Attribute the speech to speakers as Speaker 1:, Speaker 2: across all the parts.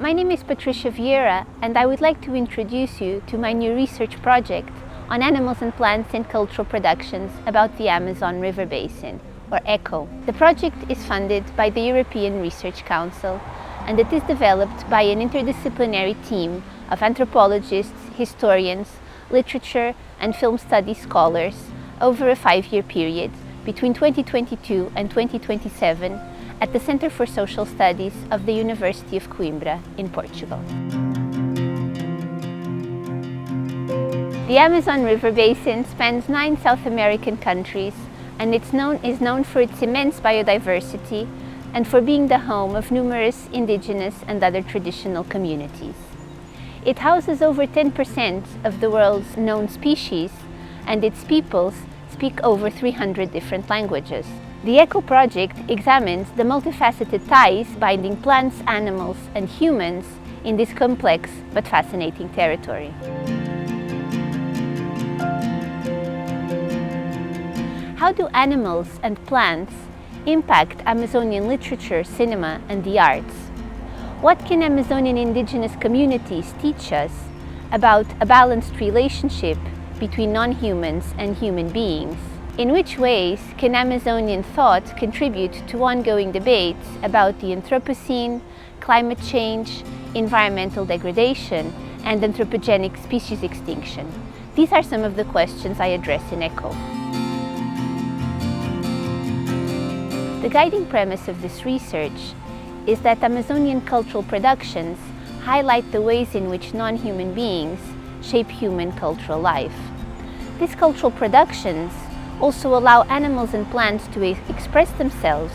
Speaker 1: My name is Patricia Vieira, and I would like to introduce you to my new research project on animals and plants and cultural productions about the Amazon River Basin, or ECHO. The project is funded by the European Research Council, and it is developed by an interdisciplinary team of anthropologists, historians, literature and film studies scholars over a 5-year period between 2022 and 2027 at the Centre for Social Studies of the University of Coimbra in Portugal. The Amazon River Basin spans 9 South American countries, and is known for its immense biodiversity and for being the home of numerous indigenous and other traditional communities. It houses over 10% of the world's known species, and its peoples speak over 300 different languages. The ECHO project examines the multifaceted ties binding plants, animals and humans in this complex but fascinating territory. How do animals and plants impact Amazonian literature, cinema and the arts? What can Amazonian indigenous communities teach us about a balanced relationship between non-humans and human beings? In which ways can Amazonian thought contribute to ongoing debates about the Anthropocene, climate change, environmental degradation, and anthropogenic species extinction? These are some of the questions I address in ECHO. The guiding premise of this research is that Amazonian cultural productions highlight the ways in which non-human beings shape human cultural life. These cultural productions also allow animals and plants to express themselves,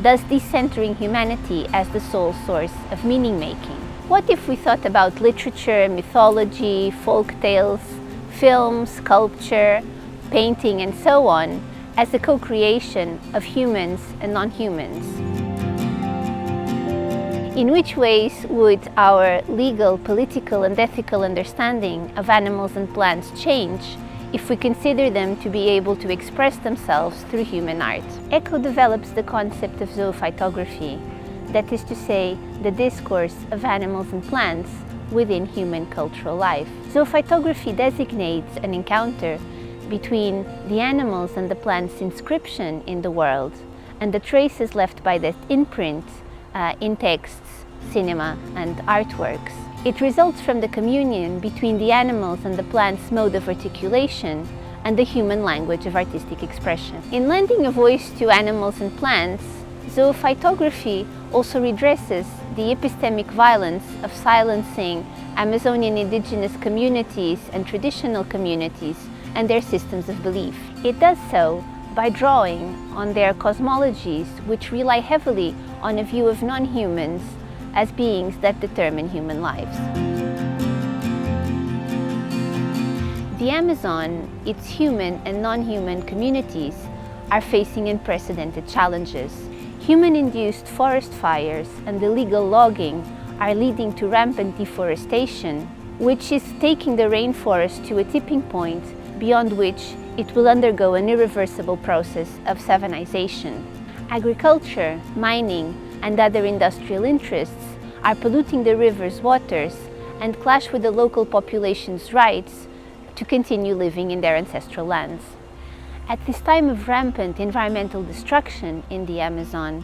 Speaker 1: thus decentering humanity as the sole source of meaning-making. What if we thought about literature, mythology, folk tales, film, sculpture, painting and so on as a co-creation of humans and non-humans? In which ways would our legal, political and ethical understanding of animals and plants change if we consider them to be able to express themselves through human art? ECHO develops the concept of zoophytography, that is to say, the discourse of animals and plants within human cultural life. Zoophytography designates an encounter between the animals and the plants' inscription in the world and the traces left by that imprint in texts, cinema and artworks. It results from the communion between the animals and the plants' mode of articulation and the human language of artistic expression. In lending a voice to animals and plants, zoophytography also redresses the epistemic violence of silencing Amazonian indigenous communities and traditional communities and their systems of belief. It does so by drawing on their cosmologies, which rely heavily on a view of non-humans as beings that determine human lives. The Amazon, its human and non-human communities are facing unprecedented challenges. Human-induced forest fires and illegal logging are leading to rampant deforestation, which is taking the rainforest to a tipping point beyond which it will undergo an irreversible process of savanization. Agriculture, mining, and other industrial interests are polluting the river's waters and clash with the local population's rights to continue living in their ancestral lands. At this time of rampant environmental destruction in the Amazon,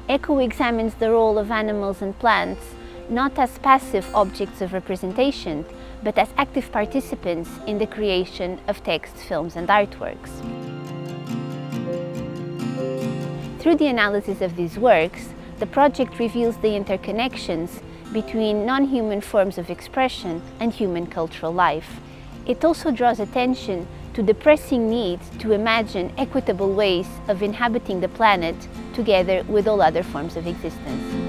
Speaker 1: ECHO examines the role of animals and plants not as passive objects of representation, but as active participants in the creation of texts, films and artworks. Through the analysis of these works, the project reveals the interconnections between non-human forms of expression and human cultural life. It also draws attention to the pressing need to imagine equitable ways of inhabiting the planet together with all other forms of existence.